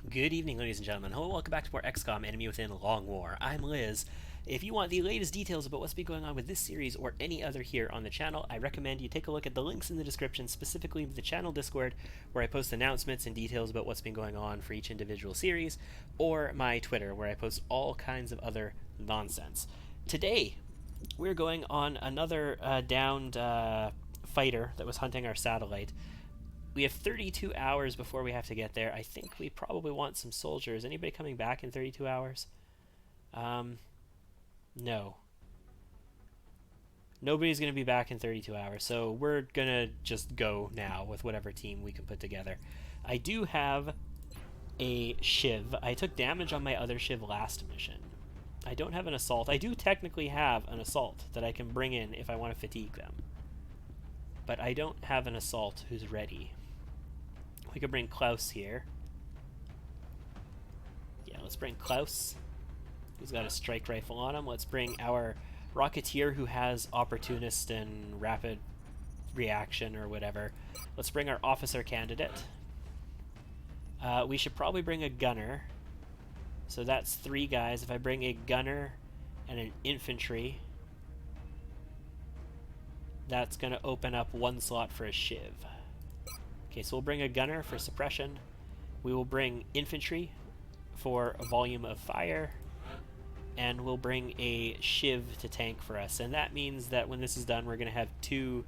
Good evening, ladies and gentlemen. Hello, welcome back to more XCOM Enemy Within Long War. I'm Liz. If you want the latest details about what's been going on with this series or any other here on the channel, I recommend you take a look at the links in the description, specifically the channel Discord, where I post announcements and details about what's been going on for each individual series, or my Twitter, where I post all kinds of other nonsense. Today, we're going on another downed fighter that was hunting our satellite. We have 32 hours before we have to get there. I think we probably want some soldiers. Anybody coming back in 32 hours? No. Nobody's going to be back in 32 hours, so we're going to just go now with whatever team we can put together. I do have a Shiv. I took damage on my other Shiv last mission. I don't have an assault. I do technically have an assault that I can bring in if I want to fatigue them. But I don't have an assault who's ready. We could bring Klaus here. Yeah, let's bring Klaus. He's got a strike rifle on him. Let's bring our Rocketeer who has opportunist and rapid reaction or whatever. Let's bring our officer candidate. We should probably bring a gunner. So that's 3 guys. If I bring a gunner and an infantry, that's going to open up 1 slot for a Shiv. Okay, so we'll bring a gunner for suppression. We will bring infantry for a volume of fire. And we'll bring a Shiv to tank for us. And that means that when this is done, we're going to have 2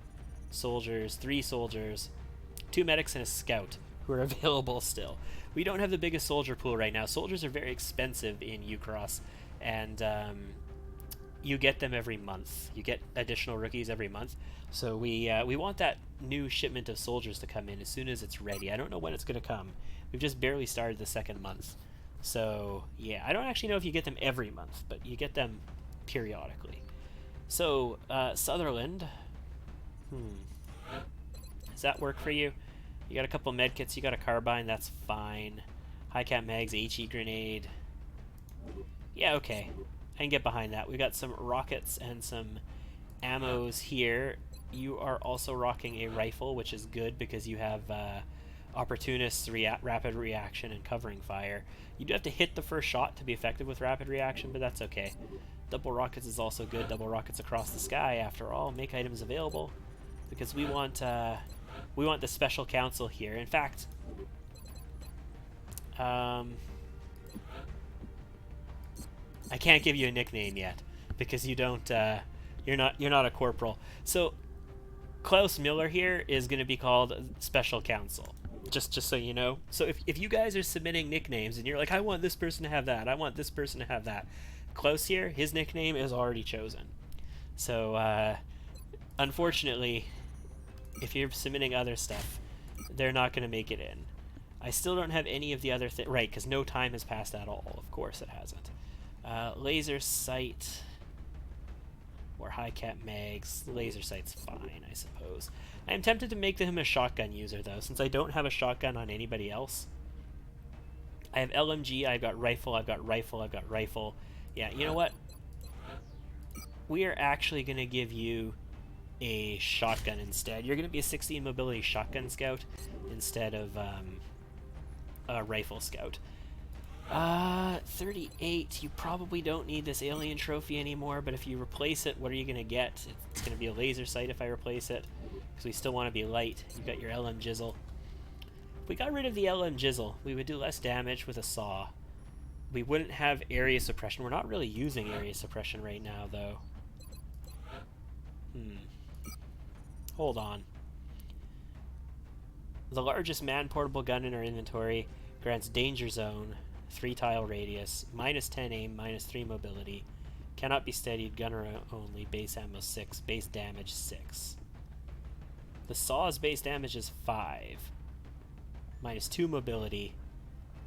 soldiers, 3 soldiers, 2 medics, and a scout who are available still. We don't have the biggest soldier pool right now. Soldiers are very expensive in Ucross, and you get them every month. You get additional rookies every month. So we want that new shipment of soldiers to come in as soon as it's ready. I don't know when it's going to come. We've just barely started the 2nd month. So, yeah, I don't actually know if you get them every month, but you get them periodically. So, Sutherland. Does that work for you? You got a couple medkits, you got a carbine, that's fine. High-cap mags, HE grenade. Yeah, okay. I can get behind that. We've got some rockets and some ammos here. You are also rocking a rifle, which is good because you have opportunists, rapid reaction, and covering fire. You do have to hit the first shot to be effective with rapid reaction, but that's okay. Double rockets is also good. Double rockets across the sky, after all. Make items available because we want the special council here. In fact, I can't give you a nickname yet because you don't. You're not a corporal. So Klaus Miller here is going to be called Special Counsel. Just so you know. So if you guys are submitting nicknames and you're like, I want this person to have that, I want this person to have that, Klaus here, his nickname is already chosen. So unfortunately, if you're submitting other stuff, they're not going to make it in. I still don't have any of the other things. Right, because no time has passed at all. Of course it hasn't. Laser sight or high-cap mags. Laser sight's fine, I suppose. I am tempted to make him a shotgun user, though, since I don't have a shotgun on anybody else. I have LMG, I've got rifle, I've got rifle, I've got rifle. Yeah, you know what? We are actually going to give you a shotgun instead. You're going to be a 16 mobility shotgun scout instead of a rifle scout. 38, you probably don't need this alien trophy anymore, but if you replace it, what are you going to get? It's going to be a laser sight if I replace it, because we still want to be light. You've got your LM Jizzle. If we got rid of the LM Jizzle, we would do less damage with a saw. We wouldn't have area suppression. We're not really using area suppression right now, though. Hold on. The largest man-portable gun in our inventory grants danger zone, 3 tile radius, -10 aim, -3 mobility, cannot be steadied, gunner only, base ammo 6, base damage 6. The saw's base damage is 5, -2 mobility,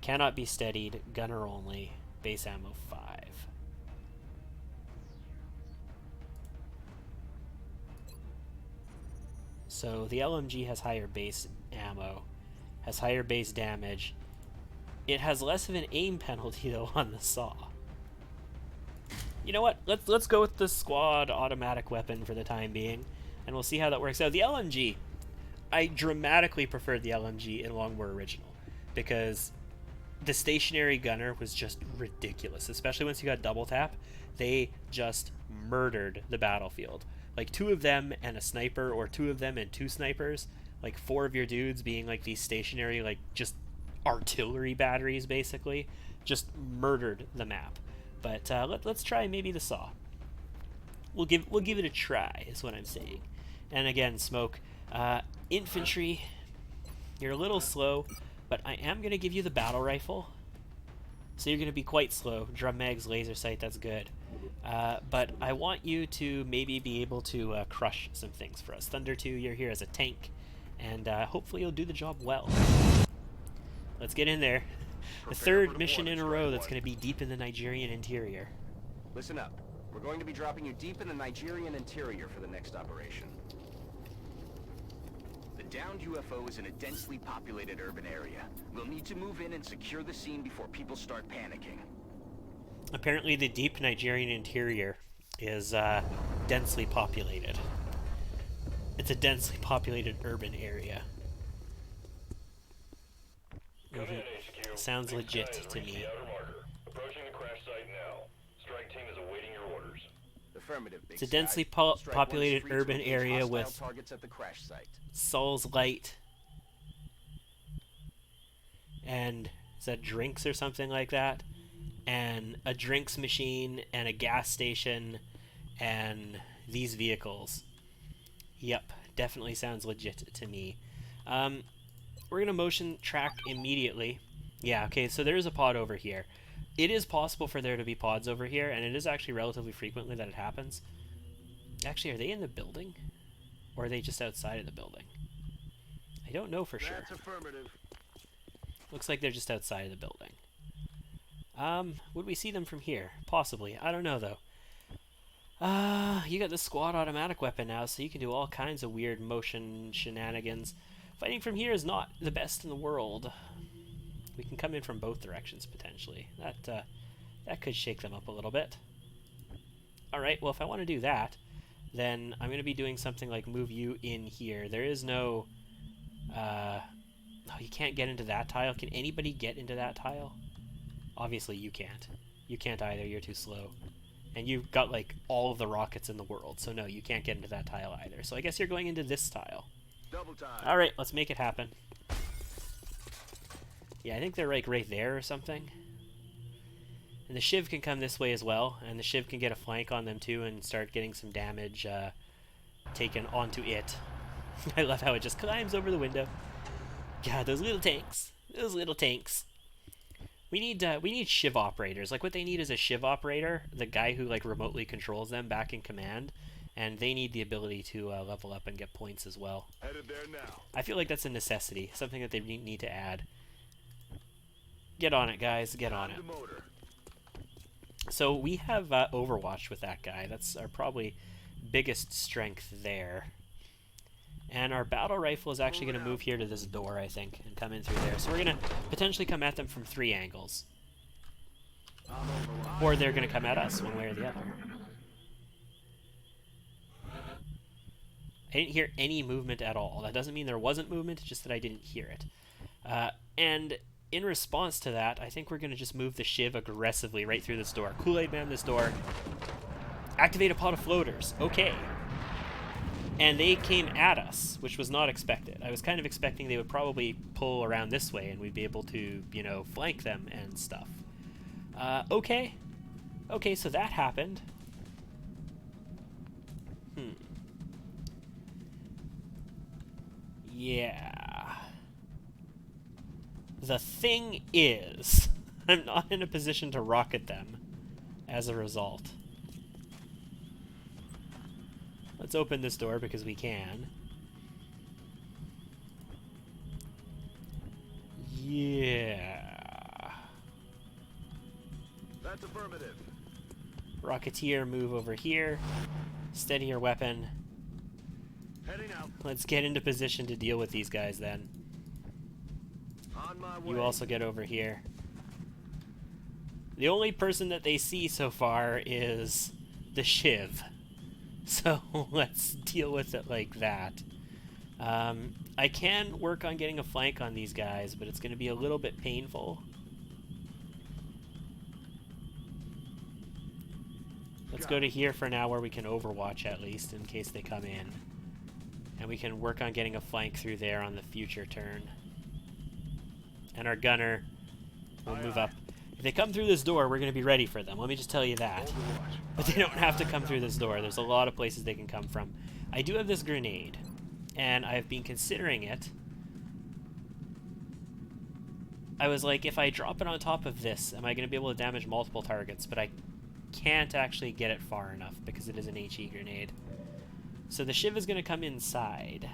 cannot be steadied, gunner only, base ammo 5. So the LMG has higher base ammo, has higher base damage. It has less of an aim penalty though on the saw. You know what? Let's go with the squad automatic weapon for the time being, and we'll see how that works out. The LMG, I dramatically preferred the LMG in Long War Original because the stationary gunner was just ridiculous, especially once you got double tap. They just murdered the battlefield. Like 2 of them and a sniper, or 2 of them and 2 snipers, like 4 of your dudes being like these stationary, like just artillery batteries, basically, just murdered the map. But let's try maybe the saw. We'll give it a try, is what I'm saying. And again, smoke. Infantry, you're a little slow, but I am going to give you the battle rifle. So you're going to be quite slow. Drum mags, laser sight, that's good. But I want you to maybe be able to crush some things for us. Thunder 2, you're here as a tank, and hopefully you'll do the job well. Let's get in there. The 3rd mission in a row that's going to be deep in the Nigerian interior. Listen up. We're going to be dropping you deep in the Nigerian interior for the next operation. The downed UFO is in a densely populated urban area. We'll need to move in and secure the scene before people start panicking. Apparently the deep Nigerian interior is densely populated. It's a densely populated urban area. Sounds legit to me. Approaching the crash site now. Strike team is awaiting your orders. Affirmative, It's a densely populated urban area with targets at the crash site. Sol's Light and is that drinks or something like that, and a drinks machine and a gas station and these vehicles. Yep, definitely sounds legit to me. We're gonna motion track immediately. Yeah, okay, so there is a pod over here. It is possible for there to be pods over here, and it is actually relatively frequently that it happens. Actually, are they in the building? Or are they just outside of the building? I don't know for sure. That's affirmative. Looks like they're just outside of the building. Would we see them from here? Possibly. I don't know, though. You got the squad automatic weapon now, so you can do all kinds of weird motion shenanigans. Fighting from here is not the best in the world. We can come in from both directions, potentially. That could shake them up a little bit. Alright, well, if I want to do that, then I'm going to be doing something like move you in here. There is no... oh, you can't get into that tile. Can anybody get into that tile? Obviously, you can't. You can't either. You're too slow. And you've got, like, all of the rockets in the world. So, no, you can't get into that tile either. So I guess you're going into this tile. Double time. Alright, let's make it happen. Yeah, I think they're, like, right there or something. And the Shiv can come this way as well. And the Shiv can get a flank on them, too, and start getting some damage taken onto it. I love how it just climbs over the window. God, those little tanks. Those little tanks. We need Shiv operators. Like, what they need is a Shiv operator, the guy who, like, remotely controls them back in command. And they need the ability to level up and get points as well. Headed there now. I feel like that's a necessity. Something that they need to add. Get on it, guys. Get on it. So we have Overwatch with that guy. That's our probably biggest strength there. And our battle rifle is actually going to move here to this door, I think, and come in through there. So we're going to potentially come at them from 3 angles. Or they're going to come at us one way or the other. I didn't hear any movement at all. That doesn't mean there wasn't movement, just that I didn't hear it. And in response to that, I think we're going to just move the Shiv aggressively right through this door. Kool-Aid Man this door. Activate a pot of floaters. Okay. And they came at us, which was not expected. I was kind of expecting they would probably pull around this way and we'd be able to, you know, flank them and stuff. Okay. Okay, so that happened. Yeah. The thing is, I'm not in a position to rocket them as a result. Let's open this door because we can. Yeah. That's affirmative. Rocketeer, move over here. Steady your weapon. Heading out. Let's get into position to deal with these guys then. On my way. You also get over here. The only person that they see so far is the Shiv. So let's deal with it like that. I can work on getting a flank on these guys, but it's going to be a little bit painful. Let's go to here for now where we can overwatch at least in case they come in. And we can work on getting a flank through there on the future turn. And our gunner will move up. If they come through this door, we're going to be ready for them. Let me just tell you that. But they don't have to come through this door. There's a lot of places they can come from. I do have this grenade, and I've been considering it. I was like, if I drop it on top of this, am I going to be able to damage multiple targets? But I can't actually get it far enough because it is an HE grenade. So the Shiv is going to come inside.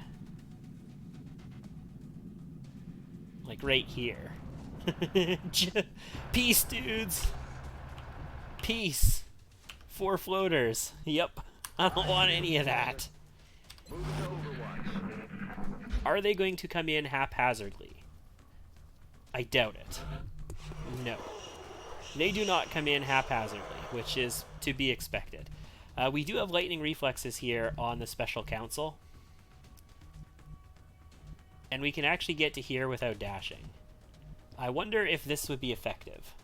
Like right here. Peace, dudes! Peace! 4 floaters. Yep. I don't want any of that. Are they going to come in haphazardly? I doubt it. No. They do not come in haphazardly, which is to be expected. We do have lightning reflexes here on the Special Council. And we can actually get to here without dashing. I wonder if this would be effective.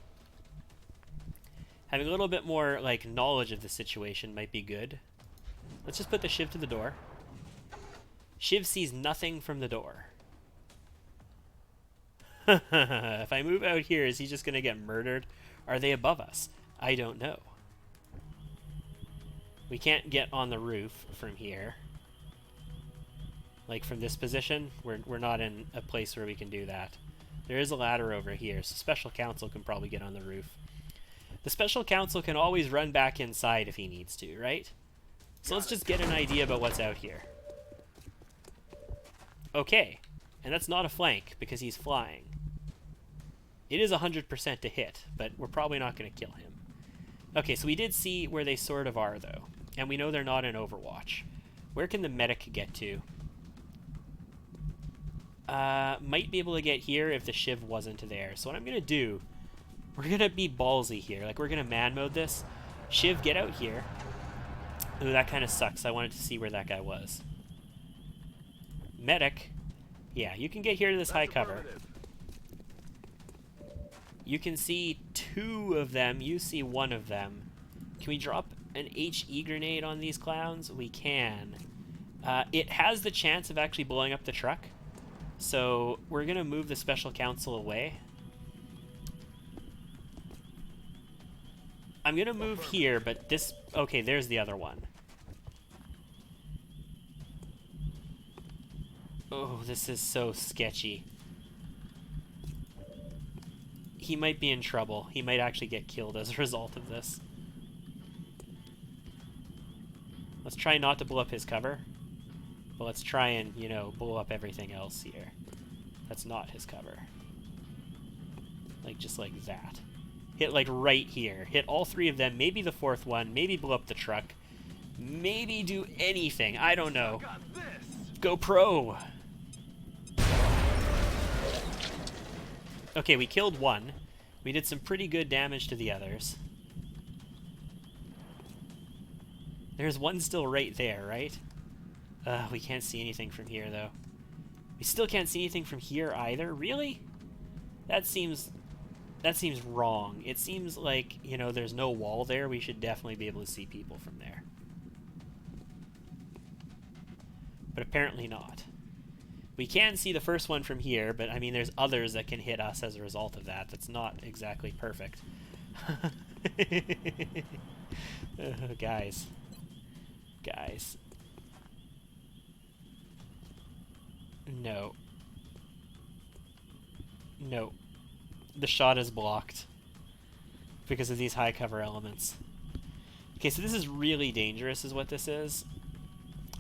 Having a little bit more, like, knowledge of the situation might be good. Let's just put the Shiv to the door. Shiv sees nothing from the door. If I move out here, is he just going to get murdered? Are they above us? I don't know. We can't get on the roof from here. Like from this position, we're not in a place where we can do that. There is a ladder over here, so Special Counsel can probably get on the roof. The Special Counsel can always run back inside if he needs to, right? So let's just get an idea about what's out here. Okay, and that's not a flank because he's flying. It is 100% to hit, but we're probably not going to kill him. Okay, so we did see where they sort of are, though. And we know they're not in Overwatch. Where can the medic get to? Might be able to get here if the Shiv wasn't there. So what I'm going to do, we're going to be ballsy here. Like, we're going to man mode this. Shiv, get out here. Ooh, that kind of sucks. I wanted to see where that guy was. Medic. Yeah, you can get here to this high cover. You can see 2 of them. You see 1 of them. Can we drop an HE grenade on these clowns? We can. It has the chance of actually blowing up the truck. So we're going to move the Special Counsel away. I'm going to move here, but this... Okay, there's the other one. Oh, this is so sketchy. He might be in trouble. He might actually get killed as a result of this. Let's try not to blow up his cover. But let's try and, you know, blow up everything else here. That's not his cover. Like, just like that. Hit, like, right here. Hit all 3 of them. Maybe the 4th one. Maybe blow up the truck. Maybe do anything. I don't know. Go pro! Okay, we killed 1. We did some pretty good damage to the others. There's 1 still right there, right? We can't see anything from here, though. We still can't see anything from here either? Really? That seems wrong. It seems like, you know, there's no wall there. We should definitely be able to see people from there. But apparently not. We can see the first one from here, but I mean, there's others that can hit us as a result of that. That's not exactly perfect. Guys. Guys. No. No. The shot is blocked because of these high cover elements. Okay, so this is really dangerous is what this is.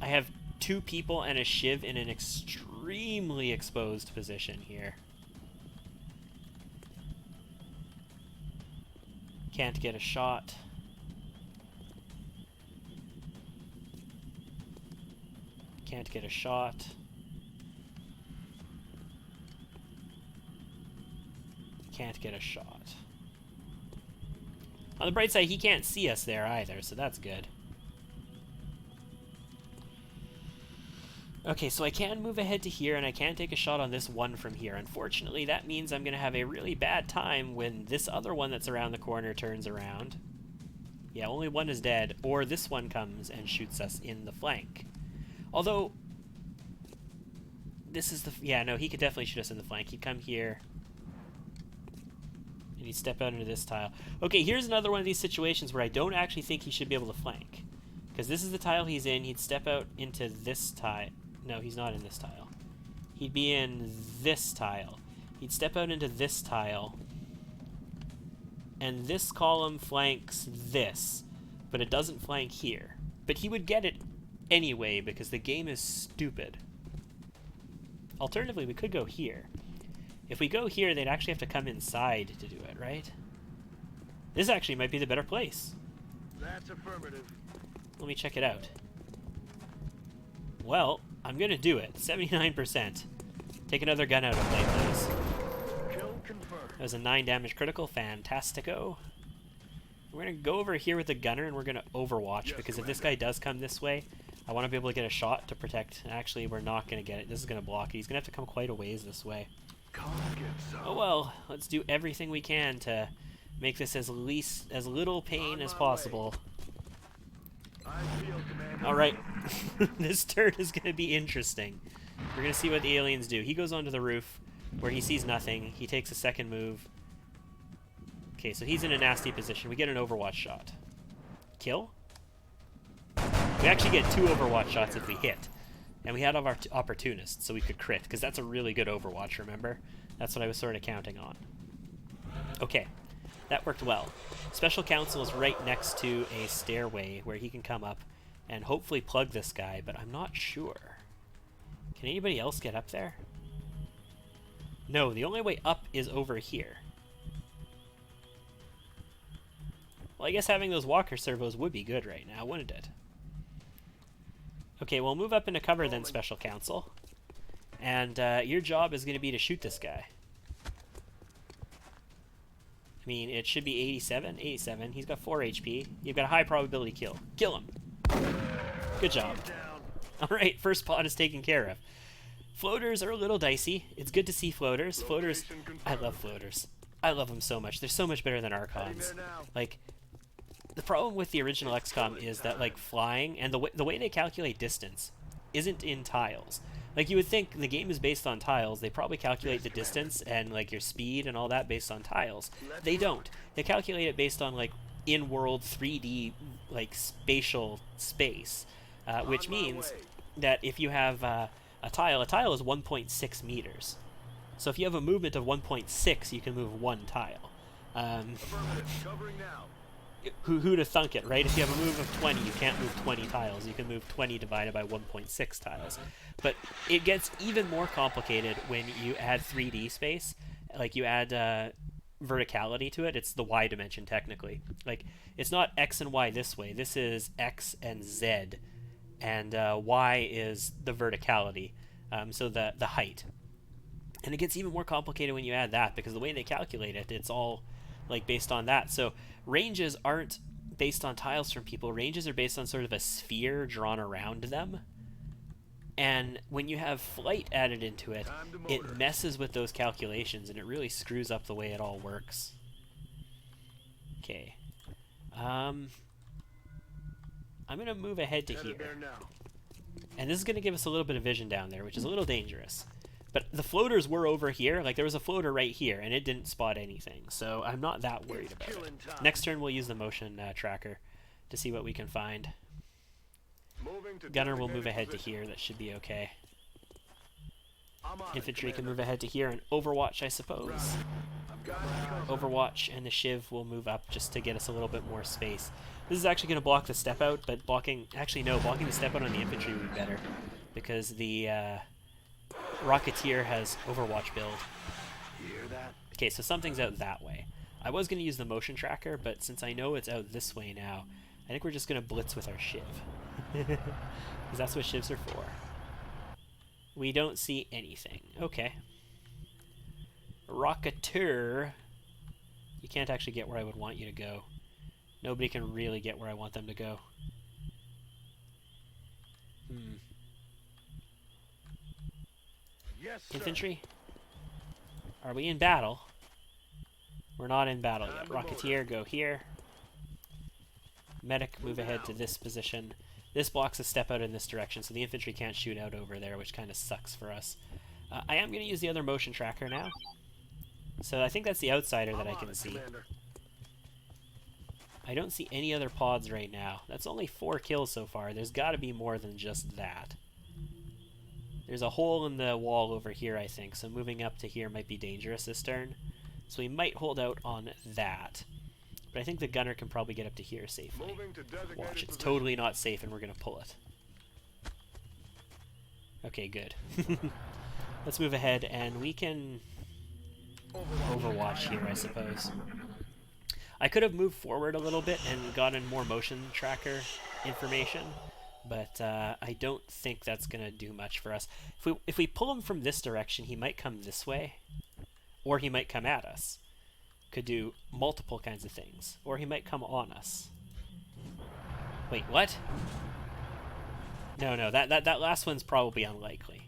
I have 2 people and a Shiv in an extremely exposed position here. Can't get a shot. Can't get a shot. Can't get a shot. On the bright side, he can't see us there either, so that's good. Okay, so I can move ahead to here, and I can take a shot on this one from here. Unfortunately, that means I'm going to have a really bad time when this other one that's around the corner turns around. Yeah, only one is dead, or this one comes and shoots us in the flank. Although, this is the... Yeah, no, he could definitely shoot us in the flank. He'd come here, and he'd step out into this tile. Okay, here's another one of these situations where I don't actually think he should be able to flank. Because this is the tile he's in. He'd step out into this tile. No, he's not in this tile. He'd be in this tile. He'd step out into this tile. And this column flanks this. But it doesn't flank here. But he would get it anyway because the game is stupid. Alternatively, we could go here. If we go here, they'd actually have to come inside to do it, right? This actually might be the better place. That's affirmative. Let me check it out. Well, I'm gonna do it. 79%. Take another gun out of play, please. Kill confirmed. That was a 9 damage critical. Fantastico. We're gonna go over here with the gunner and we're gonna overwatch, because if this guy does come this way, I want to be able to get a shot to protect. Actually, we're not gonna get it. This is gonna block it. He's gonna have to come quite a ways this way. Oh well, let's do everything we can to make this as little pain as possible. Alright, this turn is going to be interesting. We're going to see what the aliens do. He goes onto the roof where he sees nothing. He takes a second move. Okay, so he's in a nasty position. We get an overwatch shot. Kill? We actually get 2 overwatch shots if we hit. And we had our opportunists, so we could crit, because that's a really good overwatch, remember? That's what I was sort of counting on. Okay, that worked well. Special Counsel is right next to a stairway where he can come up and hopefully plug this guy, but I'm not sure. Can anybody else get up there? No, the only way up is over here. Well, I guess having those walker servos would be good right now, wouldn't it? Okay, we'll move up into cover then, Special Counsel. And your job is going to be to shoot this guy. I mean, it should be 87. 87. He's got 4 HP. You've got a high probability kill. Kill him. Good job. Alright, first pot is taken care of. Floaters are a little dicey. It's good to see floaters. Floaters, I love floaters. I love them so much. They're so much better than Archons. Like, the problem with the original XCOM is that, like, flying and the way they calculate distance isn't in tiles. Like, you would think the game is based on tiles. They probably calculate the distance and, like, your speed and all that based on tiles. They don't. They calculate it based on, like, in-world 3D, like, spatial space. Which means that if you have a tile is 1.6 meters. So if you have a movement of 1.6, you can move 1 tile. Who'd have thunk it, right? If you have a move of 20, you can't move 20 tiles. You can move 20 divided by 1.6 tiles. But it gets even more complicated when you add 3D space. Like, you add verticality to it. It's the Y dimension, technically. Like, it's not X and Y this way. This is X and Z. And Y is the verticality, so the height. And it gets even more complicated when you add that, because the way they calculate it, it's all, like, based on that. So ranges aren't based on tiles from people. Ranges are based on sort of a sphere drawn around them. And when you have flight added into it, it messes with those calculations, and it really screws up the way it all works. Okay. I'm going to move ahead to here. And this is going to give us a little bit of vision down there, which is a little dangerous. But the floaters were over here. Like, there was a floater right here, and it didn't spot anything. So I'm not that worried about it. Next turn, we'll use the motion tracker to see what we can find. Gunner will move ahead to here. That should be okay. Infantry can move ahead to here, and Overwatch, I suppose. Overwatch and the Shiv will move up just to get us a little bit more space. This is actually going to block the step out, but blocking the step out on the infantry would be better, because the Rocketeer has Overwatch build. Okay, so something's out that way. I was going to use the motion tracker, but since I know it's out this way now, I think we're just going to blitz with our Shiv. Because that's what Shivs are for. We don't see anything. Okay. Rocketeer. You can't actually get where I would want you to go. Nobody can really get where I want them to go. Yes, sir. Infantry? Are we in battle? We're not in battle yet. Rocketeer, go here. Medic, move ahead to this position. This blocks a step out in this direction, so the infantry can't shoot out over there, which kind of sucks for us. I am going to use the other motion tracker now. So I think that's the outsider that I can see. Commander. I don't see any other pods right now. That's only 4 kills so far. There's got to be more than just that. There's a hole in the wall over here, I think, so moving up to here might be dangerous this turn. So we might hold out on that. But I think the gunner can probably get up to here safely. Moving to designated Watch, it's position. totally not safe and we're going to pull it. Okay, good. Let's move ahead and we can overwatch here, I suppose. I could have moved forward a little bit and gotten more motion tracker information, but I don't think that's going to do much for us. If we pull him from this direction, he might come this way, or he might come at us. Could do multiple kinds of things, or he might come on us. Wait, what? No, that last one's probably unlikely.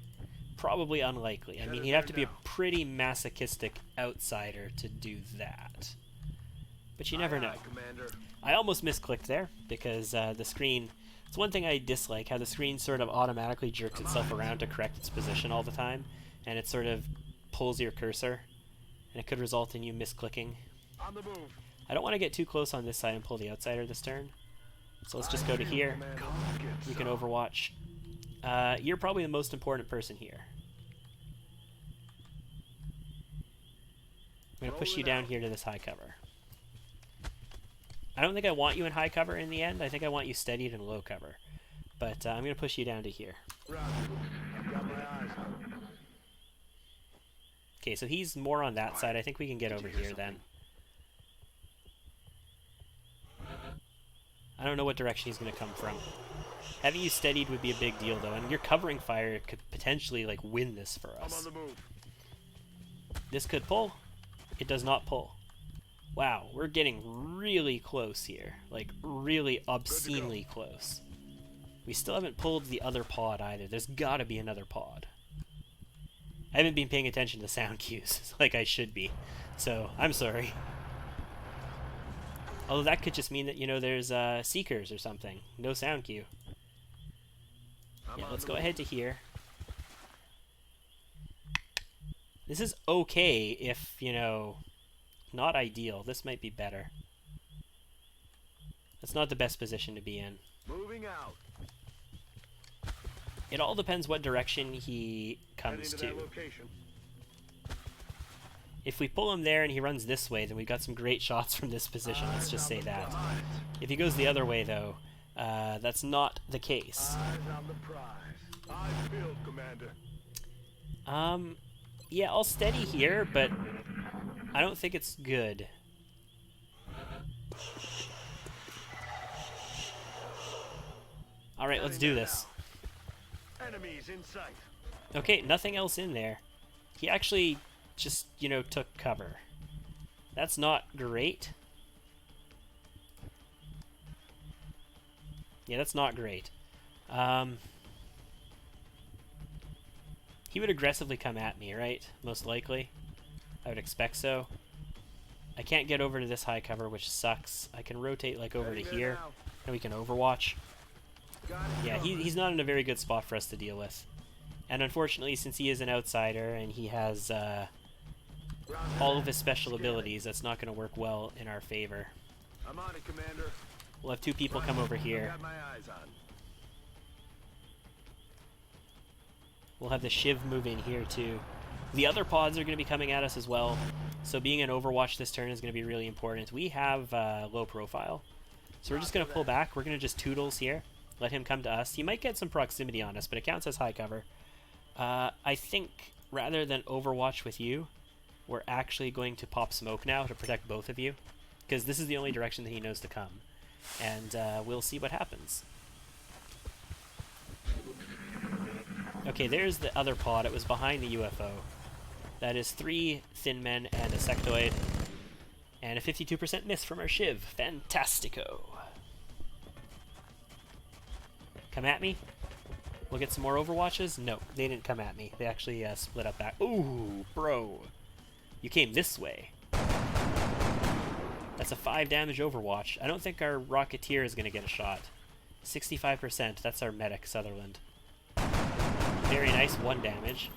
Probably unlikely. I mean, he'd have to be a pretty masochistic outsider to do that. But you never know. Commander. I almost misclicked there because the screen... It's one thing I dislike, how the screen sort of automatically jerks itself around to correct its position all the time, and it sort of pulls your cursor, and it could result in you misclicking. On the move. I don't want to get too close on this side and pull the outsider this turn. So let's just go to here. You can overwatch. You're probably the most important person here. I'm going to push you down here to this high cover. I don't think I want you in high cover in the end. I think I want you steadied in low cover. But I'm going to push you down to here. Roger. I've got my eyes on. Okay, so he's more on that side. I think we can get over here then. I don't know what direction he's going to come from. Having you steadied would be a big deal, though, and your covering fire could potentially, like, win this for I'm us. on the move. This could pull. It does not pull. Wow, we're getting really close here. Like, really obscenely close. We still haven't pulled the other pod either. There's gotta be another pod. I haven't been paying attention to sound cues like I should be, so I'm sorry. Although that could just mean that, you know, there's seekers or something. No sound cue. Yeah, let's go ahead to here. This is okay if, you know, not ideal. This might be better. That's not the best position to be in. Moving out. It all depends what direction he comes Heading to. that location. If we pull him there and he runs this way, then we've got some great shots from this position. Let's just say that. If he goes the other way, though, that's not the case. Eyes on the prize. Eyes peeled, Commander. Yeah, I'll steady here, but I don't think it's good. Alright, let's do this. Enemies in sight. Okay, nothing else in there. He actually just, you know, took cover. That's not great. Yeah, that's not great. He would aggressively come at me, right? Most likely. I would expect so. I can't get over to this high cover, which sucks. I can rotate, like, over to here, and we can overwatch. Yeah, he's not in a very good spot for us to deal with. And unfortunately, since he is an outsider and he has all of his special abilities, that's not going to work well in our favor. I'm on it, Commander. We'll have 2 people come over here. Got my eyes on. We'll have the Shiv move in here too. The other pods are going to be coming at us as well, so being an Overwatch this turn is going to be really important. We have low profile, so we're just going to pull back. We're going to just Toodles here, let him come to us. He might get some proximity on us, but it counts as high cover. I think rather than Overwatch with you, we're actually going to pop smoke now to protect both of you, because this is the only direction that he knows to come, and we'll see what happens. Okay, there's the other pod. It was behind the UFO. That is 3 thin men and a sectoid. And a 52% miss from our Shiv. Fantastico. Come at me. We'll get some more Overwatches. No, they didn't come at me. They actually split up back. Ooh, bro. You came this way. That's a 5 damage Overwatch. I don't think our Rocketeer is going to get a shot. 65%. That's our medic, Sutherland. Very nice. 1 damage.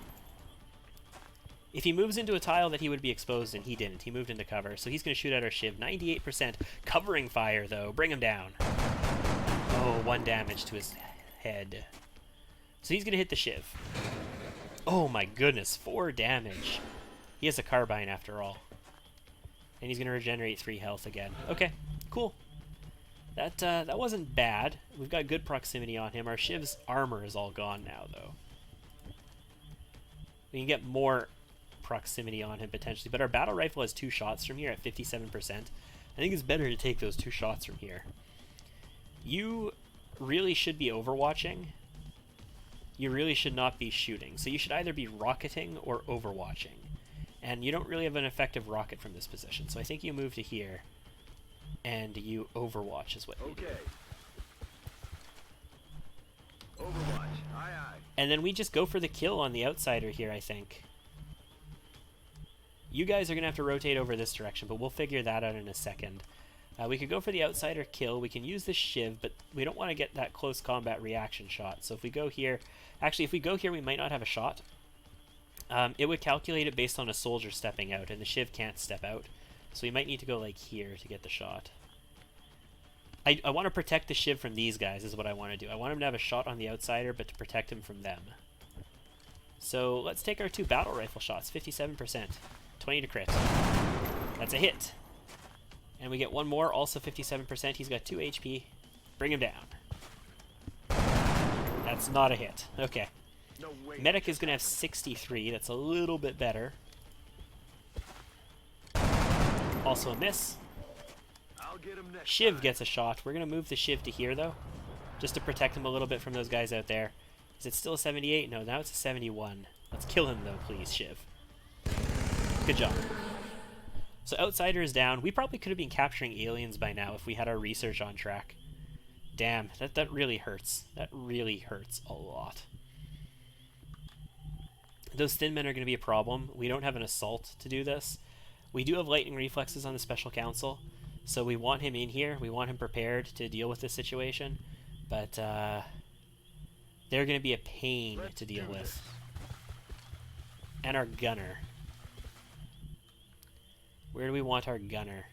If he moves into a tile that he would be exposed in, he didn't. He moved into cover, so he's going to shoot at our Shiv. 98%. Covering fire, though. Bring him down. Oh, 1 damage to his head. So he's going to hit the Shiv. Oh my goodness, 4 damage. He has a Carbine after all. And he's going to regenerate 3 health again. Okay, cool. That wasn't bad. We've got good proximity on him. Our Shiv's armor is all gone now, though. We can get more proximity on him, potentially. But our battle rifle has 2 shots from here at 57%. I think it's better to take those 2 shots from here. You really should be overwatching. You really should not be shooting. So you should either be rocketing or overwatching. And you don't really have an effective rocket from this position. So I think you move to here. And you overwatch is what you do. Overwatch. Aye, aye. And then we just go for the kill on the outsider here, I think. You guys are going to have to rotate over this direction, but we'll figure that out in a second. We could go for the outsider kill. We can use the Shiv, but we don't want to get that close combat reaction shot. So if we go here... Actually, if we go here, we might not have a shot. It would calculate it based on a soldier stepping out, and the Shiv can't step out. So we might need to go like here to get the shot. I want to protect the Shiv from these guys is what I want to do. I want him to have a shot on the outsider, but to protect him from them. So let's take our 2 battle rifle shots. 57%. 20 to crit. That's a hit. And we get 1 more, also 57%. He's got 2 HP. Bring him down. That's not a hit. Okay. No way. Medic is going to have 63. That's a little bit better. Also a miss. I'll get him next Shiv time. gets a shot. We're going to move the Shiv to here, though, just to protect him a little bit from those guys out there. Is it still a 78? No, now it's a 71. Let's kill him, though, please, Shiv. Good job. So Outsider is down. We probably could have been capturing aliens by now if we had our research on track. Damn, that really hurts. That really hurts a lot. Those thin men are going to be a problem. We don't have an assault to do this. We do have lightning reflexes on the Special Council, so we want him in here. We want him prepared to deal with this situation, but they're going to be a pain to deal with. And our gunner. Where do we want our gunner?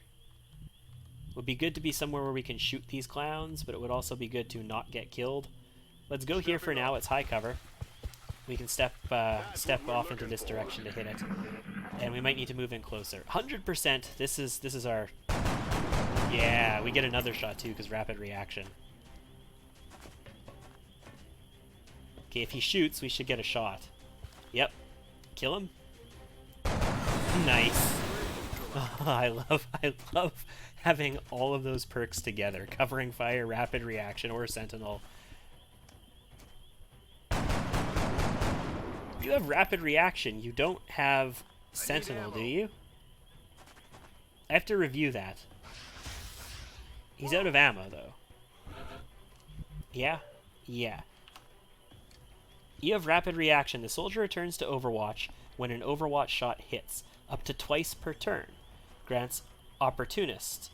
Would be good to be somewhere where we can shoot these clowns, but it would also be good to not get killed. Let's go here for now. It's high cover. We can step off into this direction to hit it, and we might need to move in closer. 100%. This is our. Yeah, we get another shot too because rapid reaction. Okay, if he shoots, we should get a shot. Yep. Kill him. Nice. Oh, I love having all of those perks together. Covering fire, rapid reaction, or sentinel. You have rapid reaction. You don't have sentinel, do you? I have to review that. He's out of ammo, though. Yeah? Yeah. You have rapid reaction. The soldier returns to Overwatch when an Overwatch shot hits, up to twice per turn. Grants Opportunist.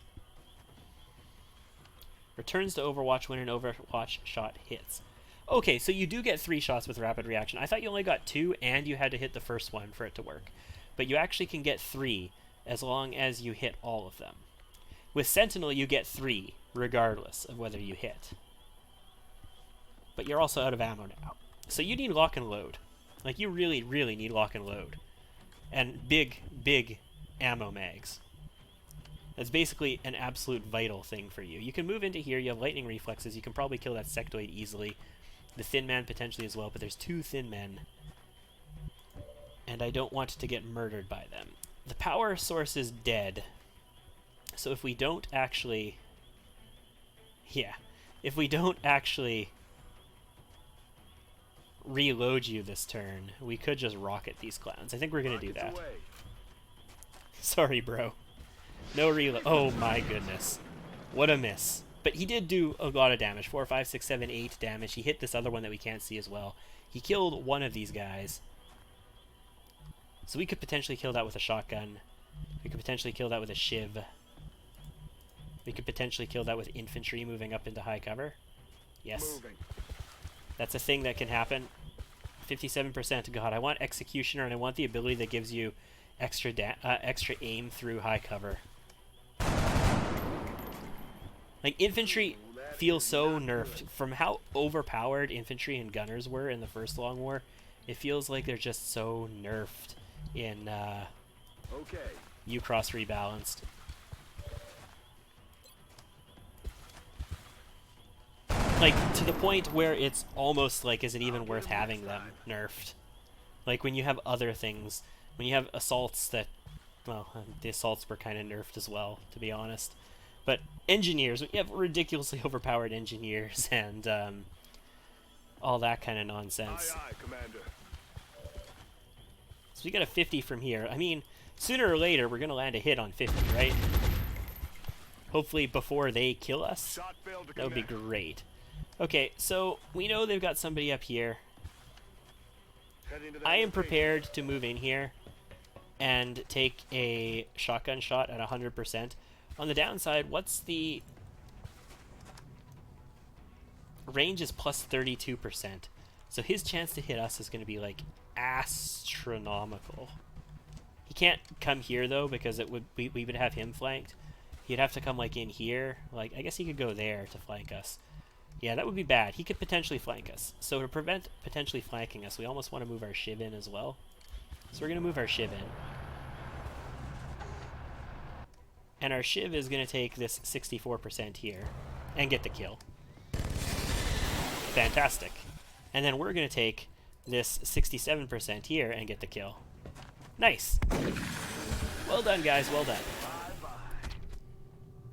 Returns to Overwatch when an Overwatch shot hits. Okay, so you do get 3 shots with rapid reaction. I thought you only got 2, and you had to hit the first one for it to work. But you actually can get 3, as long as you hit all of them. With Sentinel, you get 3, regardless of whether you hit. But you're also out of ammo now. So you need lock and load. Like, you really, really need lock and load. And big, big ammo mags. That's basically an absolute vital thing for you. You can move into here, you have lightning reflexes, you can probably kill that sectoid easily. The thin man potentially as well, but there's 2 thin men. And I don't want to get murdered by them. The power source is dead. So if we don't actually... Yeah. If we don't actually reload you this turn, we could just rocket these clowns. I think we're going to do that. Sorry, bro. No reload. Oh my goodness. What a miss. But he did do a lot of damage. 4, 5, 6, 7, 8 damage. He hit this other one that we can't see as well. He killed one of these guys. So we could potentially kill that with a shotgun. We could potentially kill that with a Shiv. We could potentially kill that with infantry moving up into high cover. Yes. Moving. That's a thing that can happen. 57%. God, I want Executioner, and I want the ability that gives you extra aim through high cover. Like, infantry feels so nerfed. From how overpowered infantry and gunners were in the first Long War, it feels like they're just so nerfed in Okay. Ucross Rebalanced. Like, to the point where it's almost like, is it even worth having them nerfed? Like, when you have other things, when you have assaults that, well, the assaults were kind of nerfed as well, to be honest. But engineers, you have ridiculously overpowered engineers and all that kind of nonsense. Aye, aye, Commander. So we got a 50 from here. I mean, sooner or later, we're going to land a hit on 50, right? Hopefully before they kill us. Shot failed to That would be connect. great. Okay, so we know they've got somebody up here. Heading to that I am location. prepared to move in here and take a shotgun shot at 100%. On the downside, what's the... range is plus 32%. So his chance to hit us is going to be, like, astronomical. He can't come here, though, because it would we would have him flanked. He'd have to come, like, in here. Like, I guess he could go there to flank us. Yeah, that would be bad. He could potentially flank us. So to prevent potentially flanking us, we almost want to move our Shiv in as well. So we're going to move our Shiv in. And our Shiv is going to take this 64% here and get the kill. Fantastic. And then we're going to take this 67% here and get the kill. Nice. Well done, guys. Well done. Bye-bye.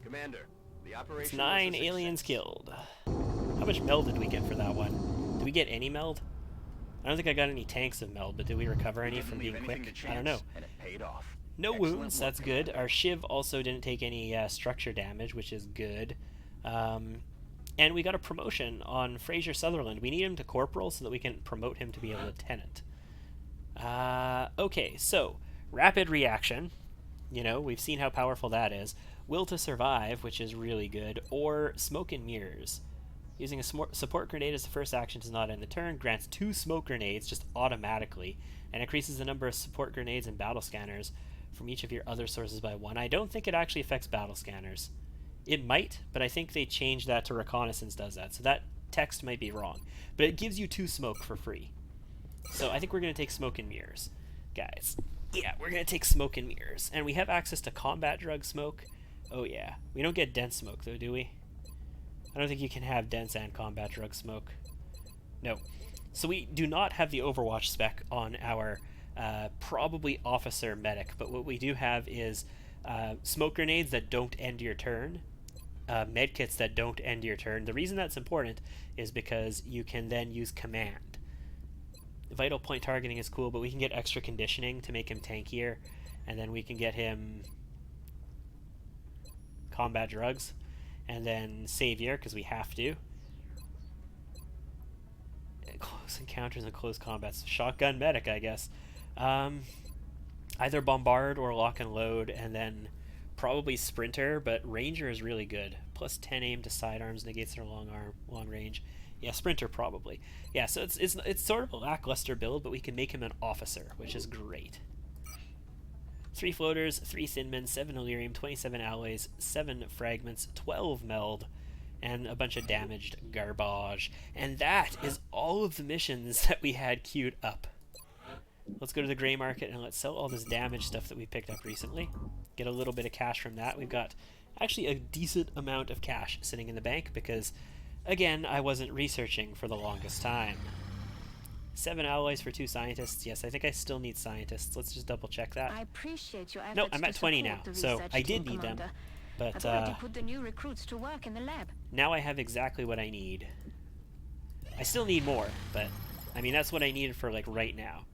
Commander, the operation It's was 9 a aliens success. killed. How much meld did we get for that one? Did we get any meld? I don't think I got any tanks of meld, but did we recover any Didn't from leave being anything quick? to I don't know. chance, and it paid off. No Excellent wounds, work, that's good. Commander. Our Shiv also didn't take any structure damage, which is good. And we got a promotion on Fraser Sutherland. We need him to corporal so that we can promote him to be a lieutenant. Okay, so rapid reaction. You know, we've seen how powerful that is. Will to survive, which is really good, or smoke and mirrors. Using a support grenade as the first action does not end the turn, grants 2 smoke grenades just automatically, and increases the number of support grenades and battle scanners from each of your other sources by 1. I don't think it actually affects battle scanners. It might, but I think they changed that to reconnaissance does that, so that text might be wrong. But it gives you 2 smoke for free. So I think we're going to take smoke and mirrors. Guys, yeah, we're going to take smoke and mirrors. And we have access to combat drug smoke. Oh yeah. We don't get dense smoke though, do we? I don't think you can have dense and combat drug smoke. No. So we do not have the Overwatch spec on our probably officer medic, but what we do have is smoke grenades that don't end your turn, medkits that don't end your turn. The reason that's important is because you can then use command. Vital point targeting is cool, but we can get extra conditioning to make him tankier, and then we can get him combat drugs, and then savior, because we have to. Close encounters and close combats. Shotgun medic, I guess. Either bombard or lock and load, and then probably sprinter, but ranger is really good. Plus 10 aim to sidearms negates their long range. Yeah, sprinter probably. Yeah, so it's sort of a lackluster build, but we can make him an officer, which is great. 3 floaters, 3 Thinmen, 7 Illyrium, 27 alloys, 7 fragments, 12 meld, and a bunch of damaged garbage. And that is all of the missions that we had queued up. Let's go to the gray market and let's sell all this damage stuff that we picked up recently. Get a little bit of cash from that. We've got actually a decent amount of cash sitting in the bank because, again, I wasn't researching for the longest time. 7 alloys for 2 scientists. Yes, I think I still need scientists. Let's just double check that. I appreciate your efforts. No, I'm at to 20 support now, the so research I did team, need them. Commander. But I've already put the new recruits to work in the lab. now I have exactly what I need. I still need more, but I mean that's what I needed for like right now.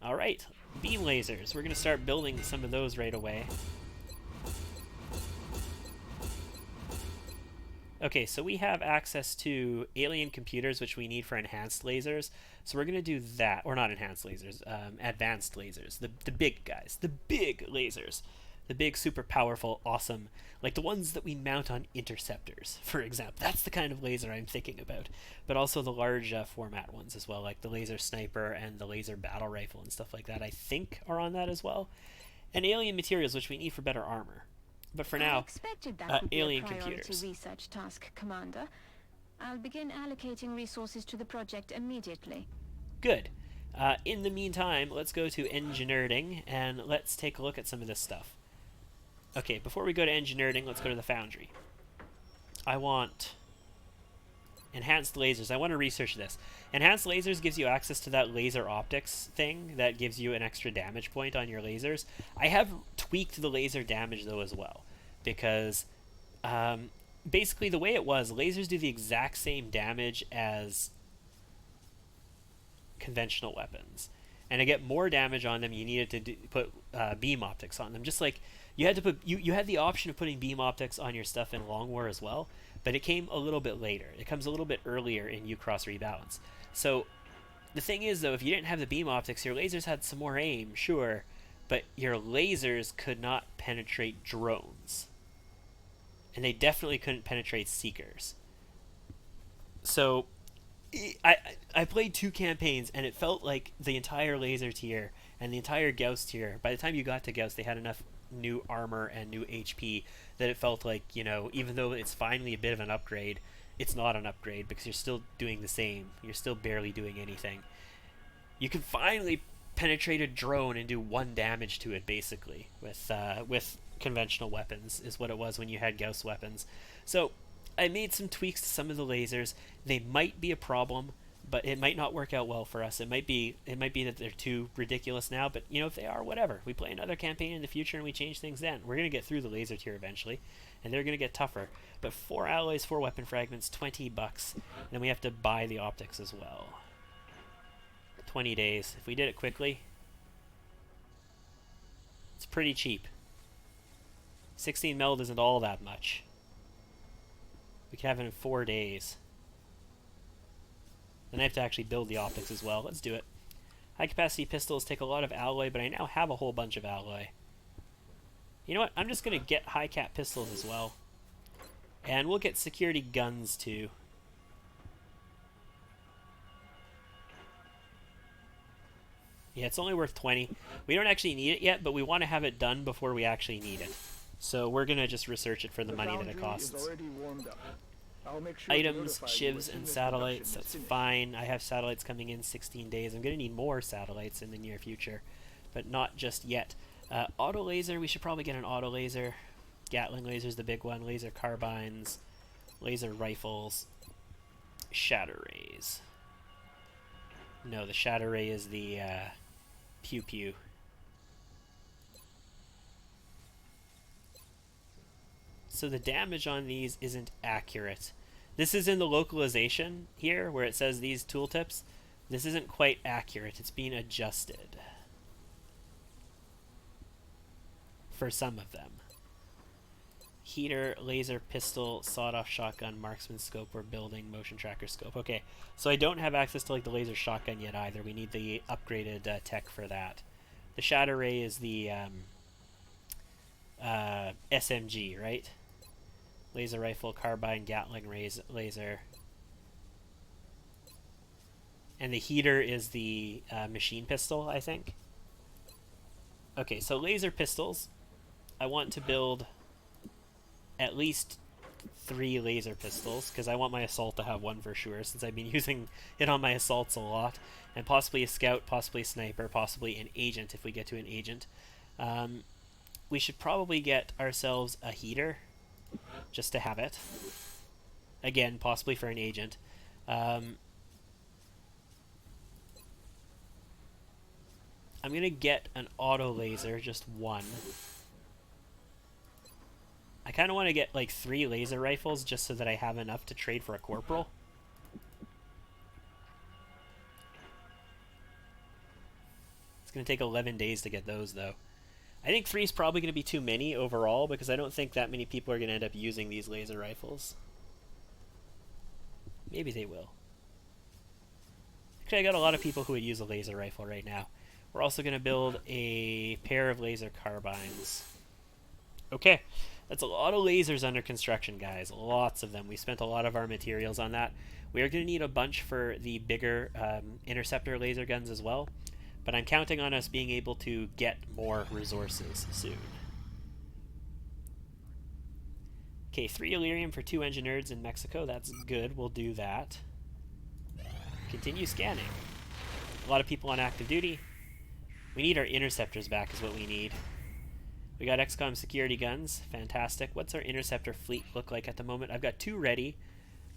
Alright, beam lasers. We're going to start building some of those right away. Okay, so we have access to alien computers, which we need for enhanced lasers. So we're going to do that, or not enhanced lasers, advanced lasers, the big guys, the big lasers. The big, super powerful, awesome, like the ones that we mount on interceptors, for example. That's the kind of laser I'm thinking about. But also the large format ones as well, like the laser sniper and the laser battle rifle and stuff like that, I think are on that as well. And alien materials, which we need for better armor. But for I now, expected that would alien be a priority computers. research task, Commander. I'll begin allocating resources to the project immediately. Good. In the meantime, let's go to engineering and let's take a look at some of this stuff. Okay, before we go to engineering, let's go to the foundry. I want enhanced lasers. I want to research this. Enhanced lasers gives you access to that laser optics thing that gives you an extra damage point on your lasers. I have tweaked the laser damage though as well, because basically the way it was, lasers do the exact same damage as conventional weapons, and to get more damage on them you needed to put beam optics on them. Just like you had to put you had the option of putting beam optics on your stuff in Long War as well, but it came a little bit later. It comes a little bit earlier in Ucross Rebalance. So the thing is though, if you didn't have the beam optics, your lasers had some more aim, sure, but your lasers could not penetrate drones, and they definitely couldn't penetrate seekers. So I played 2 campaigns, and it felt like the entire laser tier and the entire Gauss tier, by the time you got to Gauss, they had enough new armor and new HP that it felt like, you know, even though it's finally a bit of an upgrade, it's not an upgrade because you're still doing the same. You're still barely doing anything. You can finally penetrate a drone and do 1 damage to it, basically, with conventional weapons, is what it was when you had Gauss weapons. So I made some tweaks to some of the lasers. They might be a problem, but it might not work out well for us. It might be that they're too ridiculous now, but you know, if they are, whatever. We play another campaign in the future and we change things then. We're going to get through the laser tier eventually, and they're going to get tougher. But 4 alloys, 4 weapon fragments, $20. And then we have to buy the optics as well. 20 days. If we did it quickly, it's pretty cheap. 16 meld isn't all that much. We can have it in 4 days. Then I have to actually build the optics as well. Let's do it. High capacity pistols take a lot of alloy, but I now have a whole bunch of alloy. You know what? I'm just going to get high cap pistols as well. And we'll get security guns too. Yeah, it's only worth 20. We don't actually need it yet, but we want to have it done before we actually need it. So we're going to just research it for the money that it costs. Items, shivs, and satellites, that's fine. I have satellites coming in 16 days. I'm going to need more satellites in the near future, but not just yet. Auto laser, we should probably get an auto laser. Gatling laser's the big one. Laser carbines, laser rifles, shatter rays. No, the shatter ray is the pew pew. So the damage on these isn't accurate. This is in the localization here where it says these tooltips. This isn't quite accurate. It's being adjusted for some of them. Heater, laser, pistol, sawed-off shotgun, marksman scope, or building, motion tracker scope. Okay, so I don't have access to like the laser shotgun yet either. We need the upgraded tech for that. The shatter ray is the SMG, right? Laser rifle, carbine, Gatling laser. And the heater is the machine pistol, I think. Okay, so laser pistols. I want to build at least 3 laser pistols, because I want my assault to have 1 for sure, since I've been using it on my assaults a lot. And possibly a scout, possibly a sniper, possibly an agent if we get to an agent. We should probably get ourselves a heater, just to have it. Again, possibly for an agent. I'm going to get an auto laser, just 1. I kind of want to get like 3 laser rifles just so that I have enough to trade for a corporal. It's going to take 11 days to get those though. I think 3 is probably going to be too many overall because I don't think that many people are going to end up using these laser rifles. Maybe they will. Actually, I got a lot of people who would use a laser rifle right now. We're also going to build a pair of laser carbines. Okay, that's a lot of lasers under construction, guys. Lots of them. We spent a lot of our materials on that. We are going to need a bunch for the bigger interceptor laser guns as well, but I'm counting on us being able to get more resources soon. Okay, 3 Illyrium for 2 engineers in Mexico. That's good. We'll do that. Continue scanning. A lot of people on active duty. We need our interceptors back is what we need. We got XCOM security guns. Fantastic. What's our interceptor fleet look like at the moment? I've got 2 ready.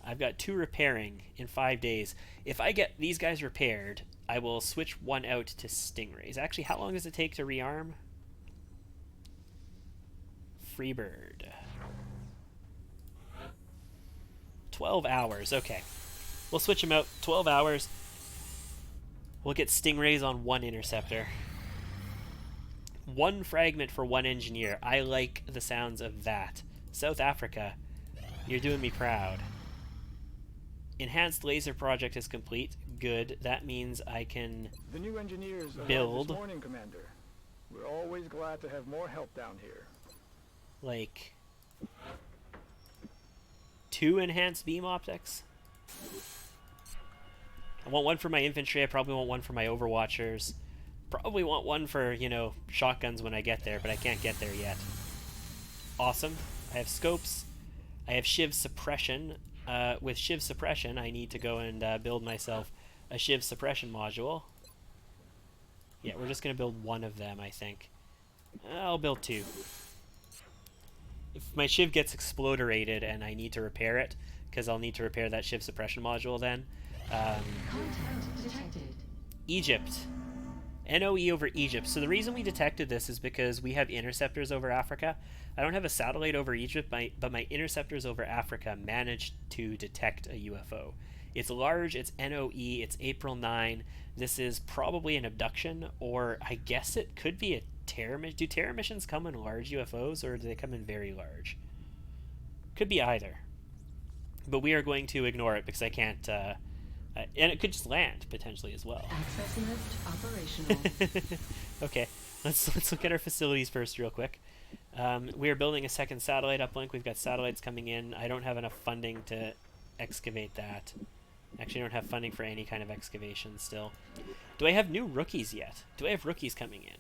I've got 2 repairing in 5 days. If I get these guys repaired, I will switch one out to Stingrays. Actually, how long does it take to rearm? Freebird. 12 hours. Okay. We'll switch them out. 12 hours. We'll get Stingrays on 1 interceptor. 1 fragment for 1 engineer. I like the sounds of that. South Africa, you're doing me proud. Enhanced laser project is complete. Good. That means I can The new engineers arrived build. this morning, Commander. We're always glad to have more help down here. like 2 enhanced beam optics. I want 1 for my infantry. I probably want 1 for my overwatchers. Probably want 1 for, you know, shotguns when I get there, but I can't get there yet. Awesome. I have scopes. I have Shiv suppression. With Shiv suppression, I need to go and build myself a Shiv suppression module. Yeah, we're just going to build 1 of them, I think. I'll build 2. If my Shiv gets exploderated and I need to repair it, because I'll need to repair that Shiv suppression module then. Contact detected. Egypt. NOE over Egypt. So the reason we detected this is because we have interceptors over Africa. I don't have a satellite over Egypt, but my interceptors over Africa managed to detect a UFO. It's large, it's NOE, it's April 9. This is probably an abduction, or I guess it could be a terror mission. Do terror missions come in large UFOs, or do they come in very large? Could be either. But we are going to ignore it because I can't... and it could just land, potentially, as well. Access lift operational. Okay, let's look at our facilities first real quick. We are building a second satellite uplink. We've got satellites coming in. I don't have enough funding to excavate that. Actually, I don't have funding for any kind of excavation still. Do I have new rookies yet? Do I have rookies coming in?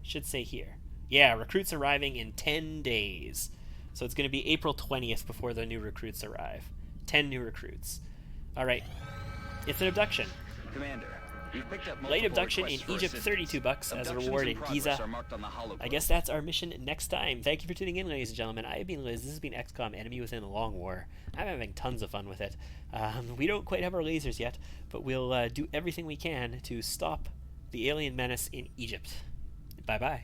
Should say here. Yeah, recruits arriving in 10 days. So it's going to be April 20th before the new recruits arrive. 10 new recruits. Alright. It's an abduction. Commander, we've picked up Late multiple abduction in requests for Egypt, assistance. $32 as a Abductions reward in in progress Giza. are marked on the hologram. I guess that's our mission next time. Thank you for tuning in, ladies and gentlemen. I have been Liz. This has been XCOM Enemy Within the Long War. I'm having tons of fun with it. We don't quite have our lasers yet, but we'll do everything we can to stop the alien menace in Egypt. Bye-bye.